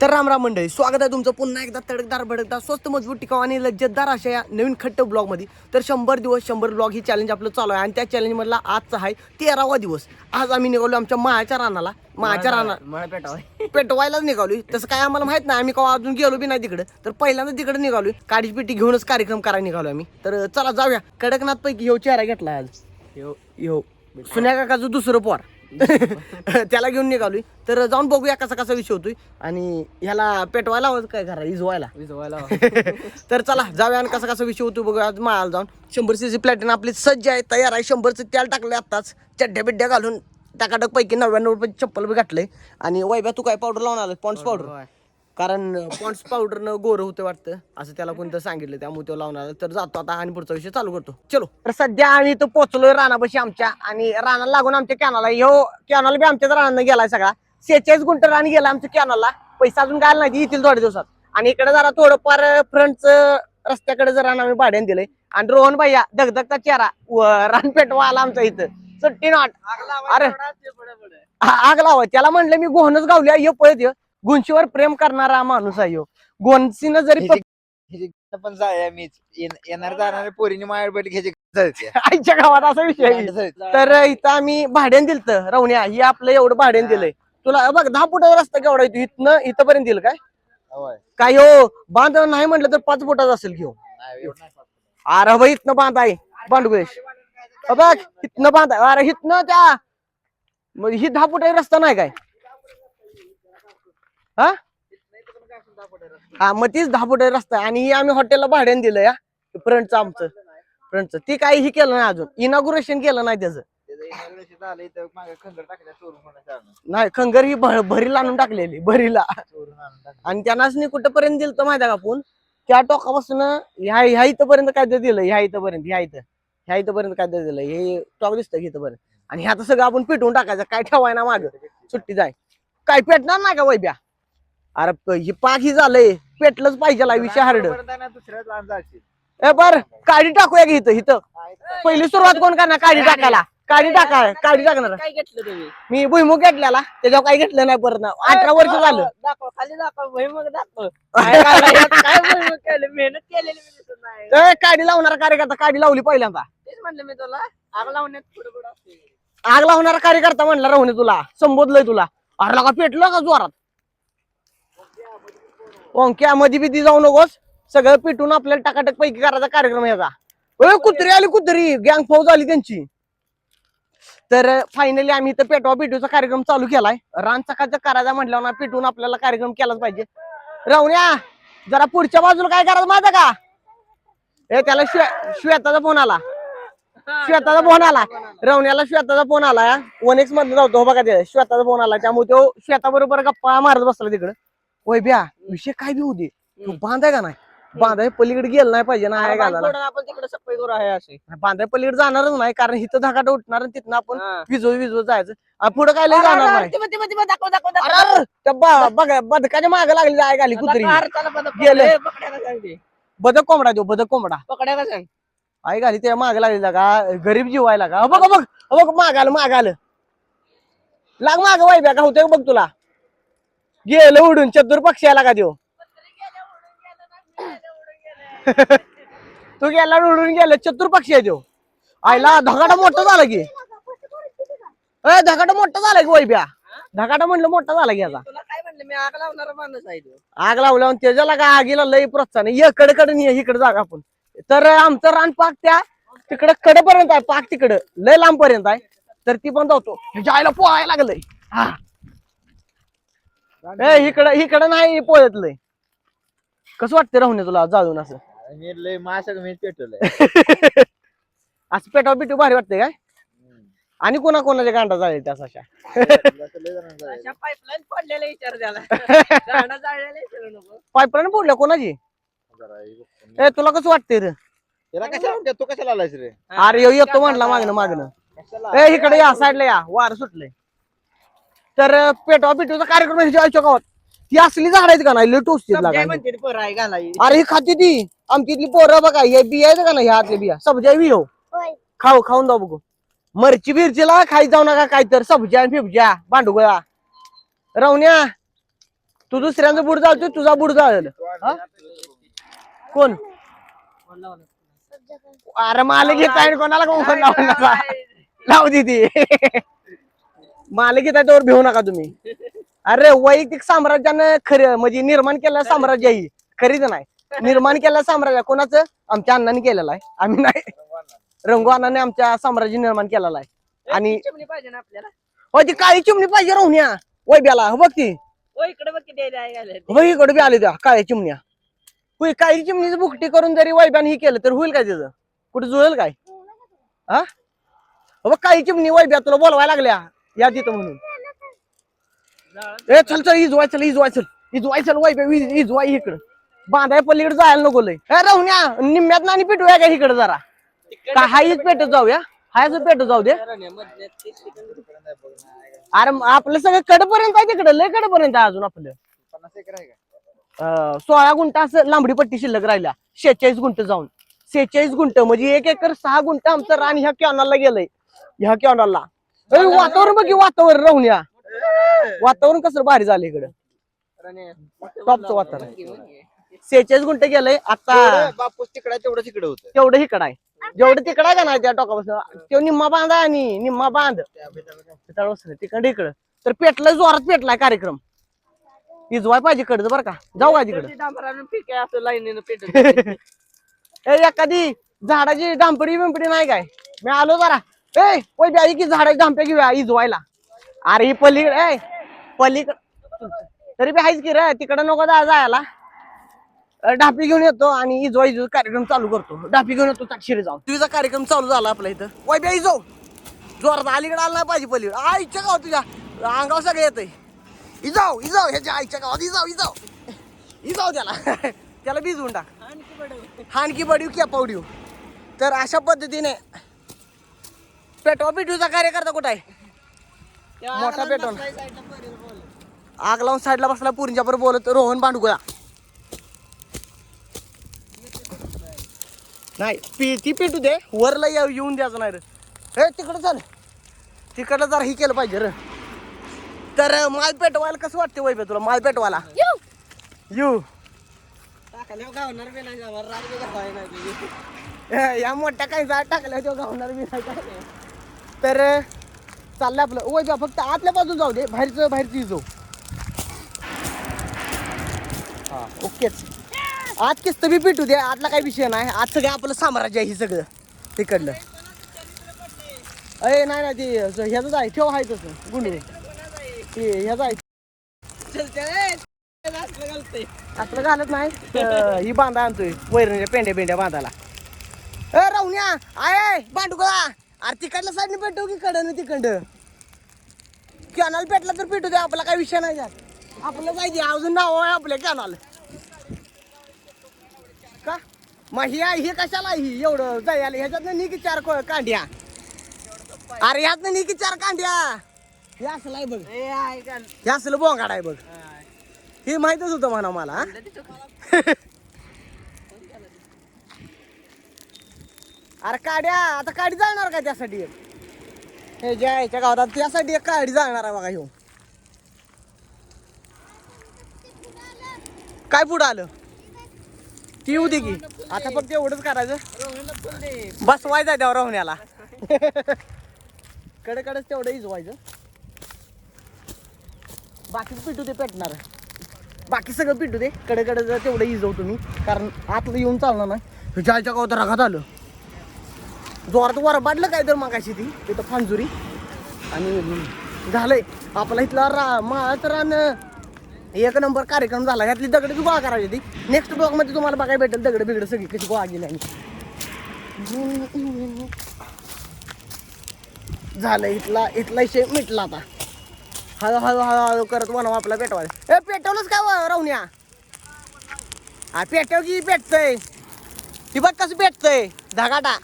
तर रामराम मंडळी, स्वागत आहे तुमचं पुन्हा एकदा तडकदार भडकदार स्वस्त मजबूत टिकाव आणि लज्जतदार अशा या नवीन खट्ट ब्लॉगमध्ये. तर 100 दिवस 100 ब्लॉग ही चॅलेंज आपलं चालू आहे आणि त्या चॅलेंजमधला आजचा आहे 13वा दिवस. आज आम्ही निघालो आमच्या माळ्याच्या रानाला. पेटवायलाच निघालोय. तसं काय आम्हाला माहित नाही, आम्ही केव्हा अजून गेलो बी नाही तिकडे. तर पहिल्यांदा तिकडे निघालोय, काडीची पेटी घेऊनच कार्यक्रम करायला निघालो आम्ही. तर चला जाऊया. कडकनाथ पैकी ह्यो चेहरा घेतला आज. ह्यो सुन्या काकाचं दुसरं पोर त्याला घेऊन निघालोय. तर जाऊन बघूया कसा कसा विषय होतोय आणि ह्याला पेटवायला हवं काय करा इजवायला तर चला जाऊया आणि कसा कसा विषय होतोय बघूया. आज माळाला जाऊन 100cc प्लॅटिन आपली सज्ज आहे, तयार आहे. 100चं तेल टाकलंय आत्ताच, चड्ड्या बिड्ड्या घालून टाकाटक पैकी 99 रुपये चप्पल बी घातलंय. आणि वैभ्या तू काय पावडर लावून आलं? Ponds powder. कारण पॉन्ड्स पावडरनं गोरं होतं वाटतं, असं त्याला कोणतं सांगितलं, त्यामुळे तो लावून आला. तर जातो आता आणि पुढचा विषय चालू करतो. चलो. तर सध्या आम्ही इथं पोहोचलोय रानापाशी आमच्या, आणि रानाला लागून आमच्या कॅनलला. कॅनल बी आमच्याच रानानं गेलाय सगळा. 46 गुंठ रान गेला आमच्या कॅनलला. पैसा अजून काय नाही, येतील थोड्या दिवसात. आणि इकडे जरा थोडंफार फ्रंटचं रस्त्याकडे जरा आम्ही भाड्याने दिलंय. आणि रोहन भैया दगदगचा चेहरा रान पेटवा आला आमच्या इथं. सुट्टी नॉट. अरे आग लावा त्याला म्हणलं मी गोहनच गावल्या. ये पळत गुंशीवर प्रेम करणारा माणूस आहे. गोंशीनं जरी पण येणार जाणाऱ्या पोरीने मायाड बैठ घ्यायची आईच्या गावात असा विषय आहे. तर इथं आम्ही भाड्याने दिलत रवण्या. ही आपलं एवढं भाड्याने दिलंय. तुला बघ 10 फुटाचा रस्ता केवढा येतो इथनं इथपर्यंत दिलं काय हो. बांध नाही म्हटलं तर 5 फुटाचा असेल घेऊ. अरे भाई इथनं बांध आहे बांडगुळेश. बघ इथनं बांध. अरे इथनं त्या ही 10 फुटाचा रस्ता नाही काय? हा मग तीच 10 फुटाचा रस्ता आहे. आणि ही आम्ही हॉटेलला भाड्याने दिलं या फ्रंटचं आमचं. फ्रंटचं ती काही ही केलं नाही, अजून इनॉग्रेशन केलं नाही त्याचं. नाही खंगर ही भरीला आणून टाकलेली भरीला. आणि त्यांनाच नाही कुठपर्यंत दिलं तर माहिती का आपण, त्या टोकापासून ह्या इथपर्यंत काय दिलं. ह्या इथपर्यंत काय दिलं. हे टॉक दिसतं की इथपर्यंत. आणि ह्याचं सगळं आपण पेटवून टाकायचं. काय ठेवाय ना माग सुट्टी जाय. काय पेटणार नाही का वैब्या? अरे ही पाक ही झालंय, पेटलंच पाहिजे विषय हार्ड. बर काढी टाकूया की इथं. पहिली सुरुवात कोण करणार काढी टाकायला? काढी टाकणार काय घेतलं तुम्ही? मी भुईमुग घेतलेला, त्याच्यावर काही घेतलं नाही परत. 18 वर्ष झालं. दाखव खाली दाखव भुईमुग दाखव. काय भुईमुग केलं? मेहनत केलेली मी दिसत नाही. काढी लावणारा कार्यकर्ता काढी लावली पहिल्यांदा. तेच म्हणलं मी तुला, आग लावण्यात पुढे पुढे असते. आग लावणारा कार्यकर्ता म्हणला राहून तुला संबोधलंय तुला. अरे का पेटलं का जोरात? ओंक्या मध्ये बिधी जाऊ नकोस. सगळं पेटून आपल्याला टाकाटक पैकी करायचा कार्यक्रम याचा. कुत्री आली, कुत्री गँग फौज आली त्यांची. तर फायनली आम्ही इथं पेटवा पेटूचा कार्यक्रम चालू केलाय. रान सकाळचं करायचा म्हटलं ना, पेटून आपल्याला कार्यक्रम केलाच पाहिजे. राहुण्या जरा पुढच्या बाजूला काय करायचं माहिती का? हे त्याला श्वेताचा फोन आला. राहुण्याला श्वेताचा फोन आला. 1x मध्ये जातो हो बघा, ते श्वेताचा फोन आला. त्यामुळे तो श्वेता बरोबर गप्पा मारत बसला तिकडं. वैभ्या विषय काय बी होते, तू बांधाय का नाही? बांधाय पलीकडे गेलं नाही पाहिजे ना. आपण तिकडे सफाई करू आहे असे. बांधाय पलीकडे जाणारच नाही, कारण इथं धाकाट उठणार आणि तिथनं आपण विजवत जायचं. पुढे काय लय जाणार नाही. बघा बदकाच्या मागे लागली जाय घाली कुत्री. बदक कोंबडा देऊ, बदक कोंबडा पकड्या का सांग. आई घाली त्या मागे लागली का गरीब जीवायला का? बघ माग आलं लाग माग वाईब्या का होते बघ तुला. गेलं उडून चतुर पक्षी आला का देऊ. तू गेला उडून गेलं चतुर पक्षी आहे देऊ. आईला धगाटा मोठा झाला की. धगाटा मोठा झाला की वैब्या. धगाटा म्हणलं मोठा झाला की याचा. तुला काय म्हणलं मी, आग लावणारा माणूस आहे तो. आग लावल्यावर त्याच्याला का आगीला लई प्रोत्साहन. इकडे जागा आपण. तर आमचं रान पाक त्या तिकडं कडेपर्यंत आहे. पाक तिकडं लय लांब पर्यंत आहे. तर ती पण जातो. जायला पोहायला लागलंय. इकडं नाही पोहतलंय. कसं वाटतं राहून तुला जाऊन असं? असं पेटाव पिटू भारी वाटतंय काय? आणि कोणाच्या गांडा जाईल त्या अशा पाईपलाईन पडलेला विचार झाला. गाडा जाळलेला विचारू नको. पाईपलाईन पडल्या कोणाची? तुला कसं वाटतंय रे? तू कशाला आलायस रे? अरे येतो म्हणला मागणं. इकडे या साईडला या, वार सुटले. तर पेटवा पिटूचा कार्यक्रम ह्याच्या गावात. ती असली झाड आहेत का नाही लय टोचते. अरे ही खाती ती आमची इथली पोरं बघा. हे बिया आहेत का नाही, ह्या बिया सब्जा बी हो. खाऊन जाऊ बघू. मरची बिरचीला खाई जाऊ नका काय तर सब्जा फिबजा भांडुगळा. राहुण्या तू दुसऱ्यांचं बुड जाळतोय तुझा बुड जाळल. कोण अरे मालक घेत आहे कोणाला कोण लावू दे ती मालक घेत आहे त्यावर भिवू नका तुम्ही. अरे वैयक्तिक साम्राज्यानं खरं म्हणजे निर्माण केलं साम्राज्य ही खरीच नाही. निर्माण केलं साम्राज्य कोणाचं आमच्या अण्णांनी केलेलं आहे. आम्ही नाही. रंगू अण्णाने आमच्या साम्राज्य निर्माण केलेला आहे. आणि चिमणी पाहिजे ना आपल्याला. हो ती काळी चिमणी पाहिजे राहुन्या वैब्याला बघ ती इकडे बघ किती आहे. बघ इकडे बी आले त्या काळ्या चिमण्या. होय काळी चिमणीचं बुकटी करून जरी वैब्याने ही केलं तर होईल काय त्याचं कुठे जुळेल काय. हा बघ काळी चिमणी वैब्या तुला बोलवायला लागल्या या तिथं म्हणून. ए चल चल इजवाय चल इजवाय चल इजवाय चल वैब्या इजवाय इकडं बांधाय पलीकडे जायला नको लय. राहुन्या निम्म्यात नाणी पेटूया का इकडे जरा का हायच पेटत जाऊया हायच पेटत जाऊ दे. अरे आपलं सगळं कडपर्यंत आहे तिकडे लय कडपर्यंत आहे अजून आपलं. 50 एकर आहे का? 16 गुंठ असं लांबडी पट्टी शिल्लक राहिल्या 46 गुंठ जाऊन 46 गुंठ म्हणजे 1 एकर 6 गुंठ आमचं रान ह्या कॅनलला गेलंय. ह्या कॅनलला वातावरण बघ वातावरण राहुन्या वातावरण कसं भारी झालं इकडं टॉपचं वातावरण. 46 गुंठ गेलंय आता. बापूस तिकडे तेवढं तिकडे होतं तेवढं इकडं आहे जेवढं तिकडं आहे का नाही त्या टोकापासून तो निम्मा बांध आहे आणि निम्मा बांध तिकडं इकडं तर पेटलाय जोरात पेटलाय कार्यक्रम. इजवाय पाहिजे कडचं बरं का जाऊ का तिकडं. असं लाईनीनं पेटत. एखादी झाडाची डांपडी बिंपडी नाही काय मी आलो जरा ए आई की झाडाची डांप्या घेऊया इजवायला. अरे ही पलीकडे पलीकडे तरी बी आहेच की रे तिकडं नको जायला. डापी घेऊन येतो आणि इजवाई कार्यक्रम चालू करतो. डापी घेऊन येतो ताकशिरी जाऊन तुझा कार्यक्रम चालू झाला आपल्या इथं. वैब्या इजो जोरात अलीकडे आला नाही पाहिजे पलीकडे आईच्या गावात तुझ्या अंगावर सगळं येतंय. इजाव इजाव ह्याच्या आईच्या गावात इजाव इजाव इजाव त्याला भिजवून टाक हानकी बडीव किंवा पावडीव. तर अशा पद्धतीने पेटवा पिटूचा कार्यकर्ता कुठं आहे मोठा पेटवून आग लावून साईडला बसला पुरींच्या बरोबर बोलत रोहन भांडुगळा नाही ती पेटू दे वरला येऊन द्यायचं नाही रे. हे तिकडं चाल तिकडं जरा ही केलं पाहिजे रे. तर माल पेटवायला कसं वाटतं वैभव तुला माल पेटवायला यू या मोठ्या काही जाळ टाकल्या तो गावणार बी नाही. तर चाललंय आपलं वैभव फक्त आतल्या बाजून जाऊ दे बाहेरची जाऊ. हा ओकेच आज किस्त बी पेटू दे आतला काही विषय नाही. आज सगळं आपलं साम्राज्य आहे हे सगळं तिकडलं. अय नाही नाही ते ह्याच आहे ठेव आहे तसं गुंड ते ह्याच आहे असलं घालत नाही. ही बांधा आणतोय वैरणीच्या पेंड्या बांधायला. ए राहुन्या आय बांधू का अरे तिकडल्या साईडने पेटव की कडं तिकडं कॅनल पेटला तर पेटू दे आपला काही विषय नाही त्यात आपलं पाहिजे अजून नाव आहे आपल्या कॅनल का मग हे कशाला ही एवढं जायला ह्याच्यातनं नी की 4 कांड्या अरे ह्यातनं नी की 4 कांड्या हे असलं आहे बघ हे असलं बोंगाड आहे बघ हे माहितच होतं म्हणा मला. अरे काड्या आता काडी जाणार का त्यासाठी हे ज्या याच्या गावात त्यासाठी एक काडी जाणार आहे बघा ह्यो काय पुढं आलं ती येऊ दे की आता फक्त एवढंच करायचं बसवायचं आहे त्यावर राहुण्याला कडेकडेच तेवढं इजवायचं बाकीच पिटू दे पेटणार बाकी सगळं पिटू दे कडेकडे तेवढं इजव तुम्ही कारण आतलं येऊन चालणार नाही. जायच्या गावात रागात आलं जोरात वर बाडलं काय तर मागाशी ती तिथं फांजुरी आणि झालंय आपला इथला माळाचं रान 1 नंबर कार्यक्रम झाला. ह्यातली दगड गोळा करायची ती नेक्स्ट ब्लॉग मध्ये तुम्हाला बघायला भेटेल दगड बिगड सगळी कशी गोळा गेली आणि झालं इथला विषय मिटला. आता हळू करत बनवा आपला पेटवायला. ए पेटवलंच काय राहुन्या पेटव की पेटतय ती बघ कसं पेटतय धगाटा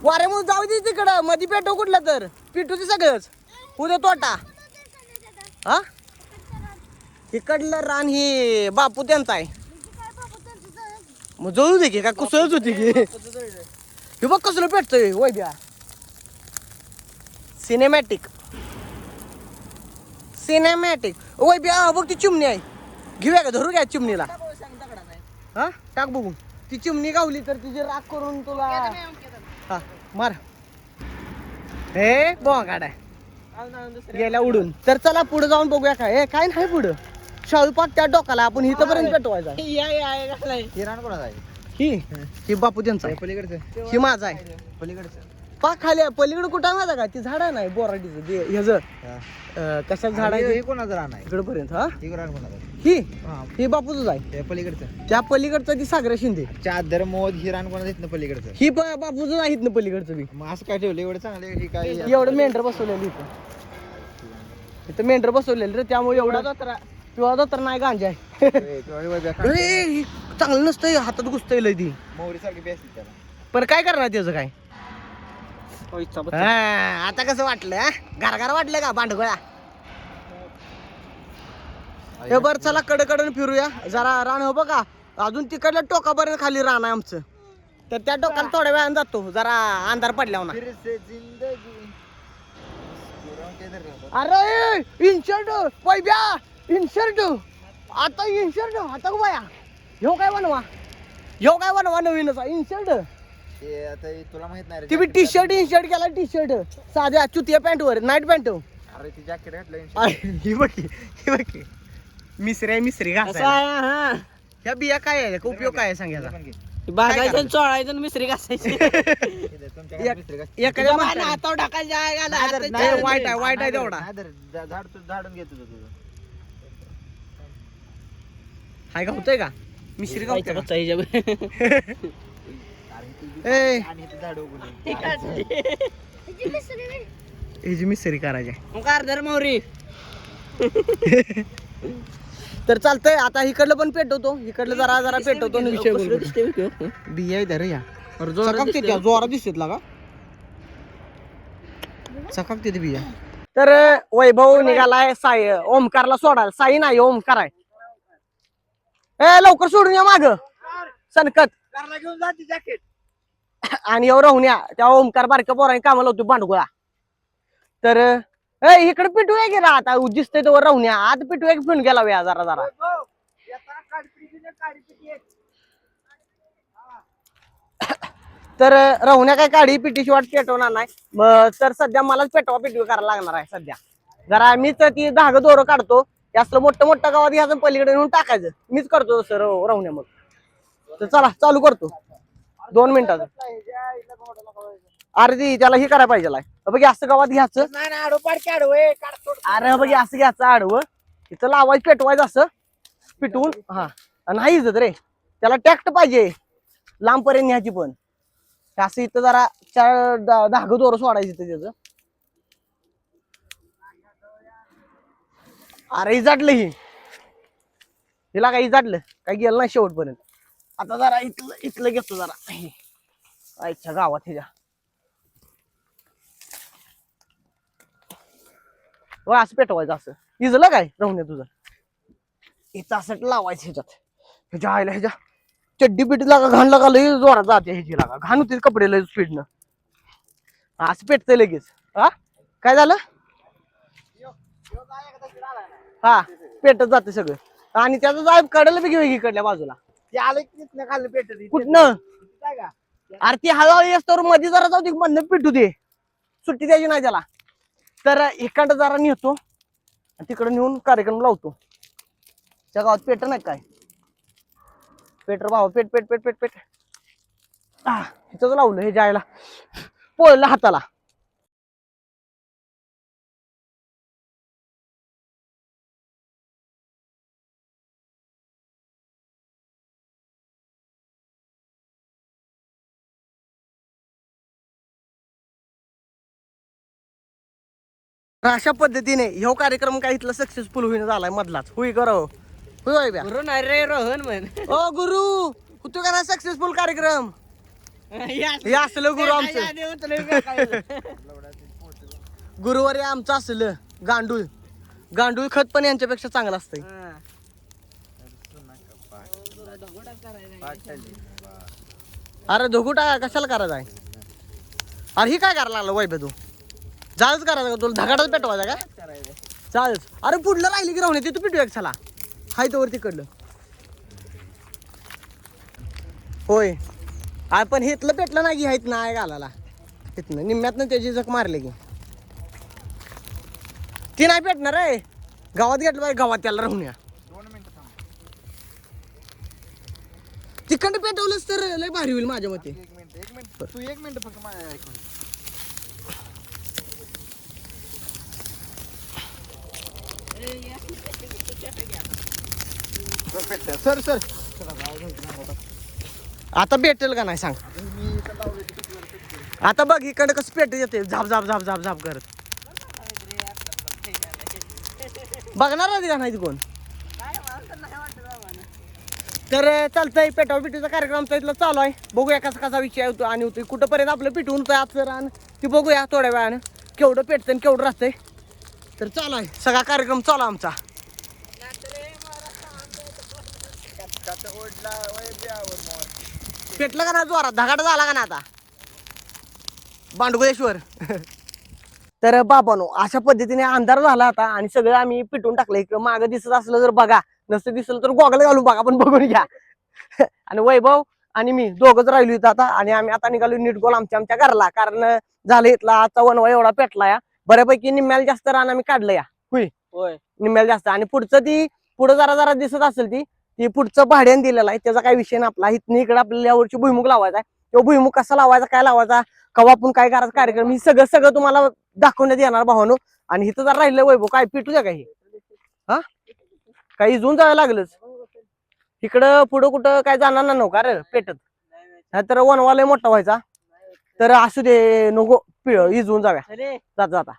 वारे मग जाऊ दे तिकडं मध्ये पेटव कुठलं तर पिटू दे सगळंच उद्या तोटा. हा इकडलं रान ही बापू त्यांचा आहे मग जळू दे की काय कुसळच होती की हे बघ कसलं पेटतंय वैद्या सिनेमॅटिक सिनेमॅटिक ओय बिया बघ ती चिमणी आहे घेऊया का धरू घ्या चिमणीला हा टाक बघू ती चिमणी गावली तर तिची राख करून तुला हा मार हे बोंगाड आहे गेल्या उडून तर चला पुढे जाऊन बघूया काय काय नाही पुढं शाळू पाक त्या डोकाला आपण इथपर्यंत पेटवायचा ही रान कोणाचं आहे? ही बापू त्यांचा आहे. पलीकडचं ही माझा आहे पलीकडचं पाक खाली पलीकडे कुठं आहे माहिती का ती झाड नाही बोराडीचं ह्याच कशात झाड आहे हे कोणाचं रान आहे? इकडे पर्यंत हा हे रान कोणाचं आहे? ही हा, ही बापूच आहे ते पलीकडचं त्या पलीकडचं ती सागरा शिंदे चादर मोद ही रान कोणाचं इथनं पलीकडचं ही बापूच आहेत ना पलीकडचं बी मग असं काय ठेवलं एवढं चांगलं ही काय एवढं मेंढर बसवलेलं इथं मेंढर बसवलेलं रे त्यामुळे एवढं पिवळा तर नाही गांजा आहे ए, चांगलं नसतंय हातात घुसतंय लय ती मोहरी सारखी बेसली त्याला पण काय करणार त्याचं काय हा, आता कसं वाटलं हा? गारगार वाटलं का भांडगोळा हे बर चला कडकडन फिरूया जरा रान हो बघा अजून तिकडल्या टोकापर्यंत खाली रान आहे आमचं तर त्या टोकाला थोड्या वेळानं जातो जरा अंधार पडल्यावर ना फिर से जिंदगी अरे इन्शर्ट पैब्या इन्शर्ट आता इन्शर्ट आता बाया ह्यो काय बनवा नवीनच इन्शर्ट ते आता तुला माहित नाही रे ती बी टी शर्ट इन्शर्ट केला टी शर्ट साध्या चुतिया पॅन्ट वर नाईट पॅन्ट अरे ती जॅकेट घातलं ही बघी मिसरी घासायला ह्या बिया काय आहे उपयोग काय आहे सांगायला भाजायचं चोळायचं मिसरी घासायची एखाद्या हातावर टाकायला वाईट आहे तेवढा झाडून घेतो तुझं हाय का होतंय का मिश्री का ए झाड उगून ह्याची मिसरी करायची कारधर मोहरी तर चालतंय आता इकडलं पण पेटवतो इकडलं जरा पेटवतो आणि विषय बोलतो बिया आहे रे या चकाकते त्या जोरात दिसत लागा चकाकते ते बिया तर वैभव निघालाय साई ओमकारला सोडायला साई नाही ओमकार आहे ए लवकर सोडून या माग सनकत घेऊन जा ती जॅकेट आणि एवढं राहून या त्या ओमकार बारक्या पोराने कामाला होतो भांडगोळा तर इकडे पिटूया गेला आता दिसतंय तर राहून या आता पिटूया पिऊन गेला वेळा जरा तर राहुण्या काय काढी पिटीची वाट पेटवणार नाही तर सध्या मलाच पिटवी करायला लागणार आहे सध्या जरा मीच ती धाग दोरं काढतो जास्त मोठं गावात घ्यायचं पलीकडे नेऊन टाकायचं मीच करतो सर राहुण्या मग तर चला चालू करतो 2 मिनिटात अरे ती त्याला ही करायला पाहिजे बघ असं गावात घ्यायचं अरे बघ असं घ्यायचं आडवं तिथं लावायचं पेटवायचं असं पिटवून हा नाही रे त्याला टॅक्ट पाहिजे लांब पर्यंत न्यायची पण असं इथं जरा 4 धाग दोरं सोडायचं त्याचं अरे इजाडलं हिला काय इजाडलं काय गेलं नाही शेवटपर्यंत आता जरा इथलं घेतो जरा आईच्या गावात ह्याच्या असं पेटवायचं असं इजलं काय राहून तुझं इथं असं लावायचं ह्याच्यात ह्याच्या चड्डी पिटी लागा घाण लागा लई जोरात जाते ह्याची लागा घाण होते कपडे लई स्पीडनं असं पेटतंय लगेच हा काय झालं हा पेटत जाते सगळं आणि त्याचं जाय कडेला बी घेऊ इकडल्या बाजूला ते आलं की खाल्लं पेटत कुठनं काय का अरे ती हळूहळू येस तर मध्ये जरा जाऊ दे म्हणणं पिटू दे सुट्टी द्यायची नाही त्याला तर इकडं जरा नेतो तिकडे नेऊन कार्यक्रम लावतो त्या गावात पेट नाही काय पेटर भाऊ पेट पेट पेट पेट पेट इथंच लावलं हे जायला पोळलं हाताला अशा पद्धतीने ह्यो कार्यक्रम काय इथला सक्सेसफुल होईन झालाय मधलाच होई करो होय ब्या गुरु नाही रे रोहन म्हण ओ गुरु होतो का ना सक्सेसफुल कार्यक्रम हे असलं गुरु आमचं गुरुवारी आमचं असलं गांडूळ खत पण यांच्यापेक्षा चांगलं असतंय अरे धोगुटा कशाला करायचा आहे अरे ही काय करायला लागलं वैभ्या तू जाळच करायचं का तुला धगाडच पेटवायचा का चालेल. अरे पुढलं राहिले की राहून तिथं पिटूया चला. हाय तोवर तिकडलं. होय पण हेतलं पेटलं नाही की हायत नाही घालायला तिथनं निम्म्यातनं त्याची जख मारले की ती नाही पेटणार आहे. गावात घेतलं पाहिजे गावात त्याला राहून या. 2 मिनिटं थांब. तिकडं पेटवलंच तर लय भारी होईल माझ्या मते. 1 मिनिट तू 1 मिनिट फक्त माझ्या ऐकून घे. Perfect आहे. सर सर आता भेटेल का नाही सांग. मी इथं लावले किती वेळ आता बघ इकडे कसं पेट येते झाप झाप झाप झाप झाप करत. बघणार आधी का नाही कोण. तर चालतंय पेटाव पिटूचा कार्यक्रम आमचा इथला चालू आहे. बघूया कसा कसा विषय होतो आणि होतो कुठंपर्यंत आपलं पिटवून आजचं रान ती बघूया थोड्या वेळानं केवढं पेटतं आणि केवढं राहतंय. तर चालू आहे सगळा कार्यक्रम चालू आहे आमचा. ओढला वय द्यावर मोर. पेटलं का ना जोरात धगाट झाला का ना आता बांडगुळेश्वर. तर बाबानो अशा पद्धतीने अंधार झाला आता आणि सगळं आम्ही पिटून टाकलं. इकडं मागं दिसत असलं तर बघा नसतं दिसलं तर गॉगल घालून बघा पण बघून घ्या. आणि वैभव आणि मी दोघंच राहिलो इथं आता आणि आम्ही आता निघालो नीट गोल आमच्या घरला. कारण झालं इथला आजचा वनवा एवढा पेटला या बऱ्यापैकी निम्म्याला जास्त रान आम्ही काढलं या. होय निम्म्याला जास्त आणि पुढचं ती पुढं जरा जरा दिसत असेल ती पुढचं भाड्याने दिलेलं आहे. त्याचा काही विषय नाही आपला. इथनं इकडे आपल्याला यावरची भुईमुग लावायचा आहे. तो भुईमुग कसा लावायचा काय लावायचा कवा आपण काय करायचं कार्यक्रम ही सगळं तुम्हाला दाखवण्यात येणार भावानो. आणि इथं जर राहिलं वैभव काय पिटू द्या काही हा काही इजून जायला लागलंच. इकडं पुढं कुठं काय जाणार ना नव्हता रे पेटत नाहीतर वनवालय मोठा व्हायचा. तर असू दे नको इजून जाव्या जाता जाता.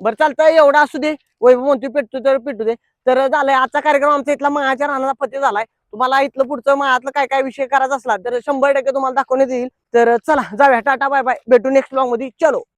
बरं चालतंय एवढं असू दे. वैभव म्हणतो पेटतो तर पेटू दे. तर झालंय आजचा कार्यक्रम आमचा इथला माळाच्या रानाचा पत्ते झालाय. तुम्हाला इथलं पुढचं माळातलं काय काय विषय करायचा असला तर 100% तुम्हाला दाखवण्यात येईल. तर चला जाऊया टाटा बाय बाय भेटू नेक्स्ट ब्लॉग मध्ये. चलो.